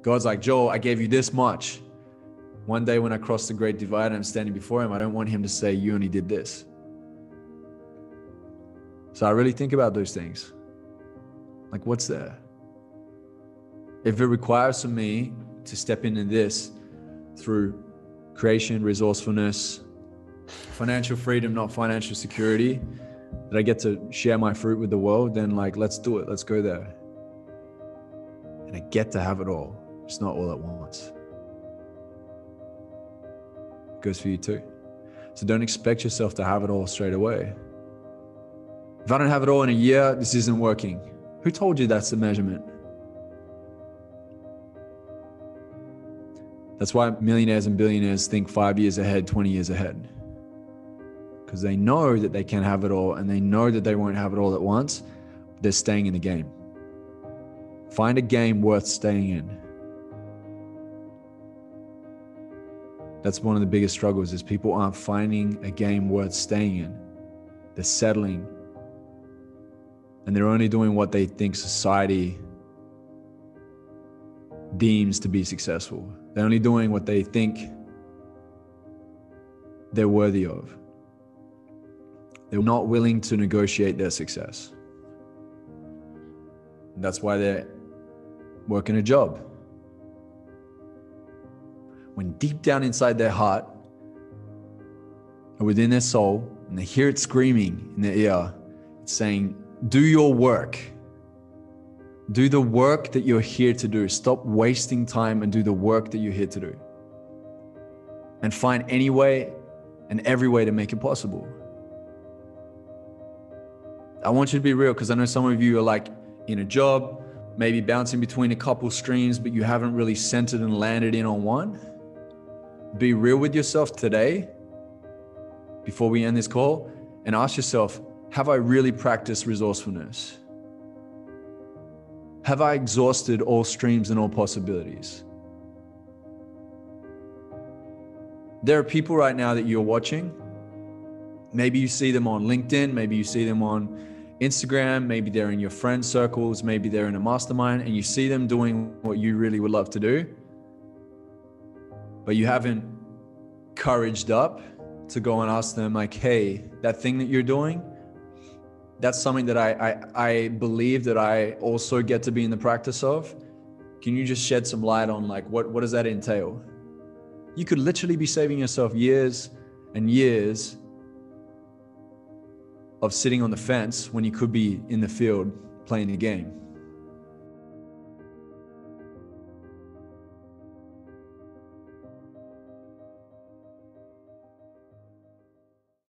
God's like, Joel, I gave you this much. One day when I cross the great divide and I'm standing before him, I don't want him to say, you only did this. So I really think about those things. Like, what's there? If it requires of me to step into this through creation, resourcefulness, financial freedom, not financial security, that I get to share my fruit with the world, then like, let's do it. Let's go there. And I get to have it all. It's not all at once. It goes for you too. So don't expect yourself to have it all straight away. If I don't have it all in a year, this isn't working. Who told you that's the measurement? That's why millionaires and billionaires think 5 years ahead, 20 years ahead. Because they know that they can have it all and they know that they won't have it all at once. They're staying in the game. Find a game worth staying in. That's one of the biggest struggles, is people aren't finding a game worth staying in. They're settling. And they're only doing what they think society deems to be successful. They're only doing what they think they're worthy of. They're not willing to negotiate their success. And that's why they're working a job. When deep down inside their heart or within their soul, and they hear it screaming in their ear, it's saying, do your work. Do the work that you're here to do. Stop wasting time and do the work that you're here to do. And find any way and every way to make it possible. I want you to be real, because I know some of you are like in a job, maybe bouncing between a couple streams, but you haven't really centered and landed in on one. Be real with yourself today before we end this call and ask yourself, have I really practiced resourcefulness? Have I exhausted all streams and all possibilities? There are people right now that you're watching. Maybe you see them on LinkedIn, maybe you see them on Instagram, maybe they're in your friend circles, maybe they're in a mastermind, and you see them doing what you really would love to do, but you haven't couraged up to go and ask them like, hey, that thing that you're doing, that's something that I believe that I also get to be in the practice of. Can you just shed some light on like, what does that entail? You could literally be saving yourself years and years of sitting on the fence when you could be in the field playing the game.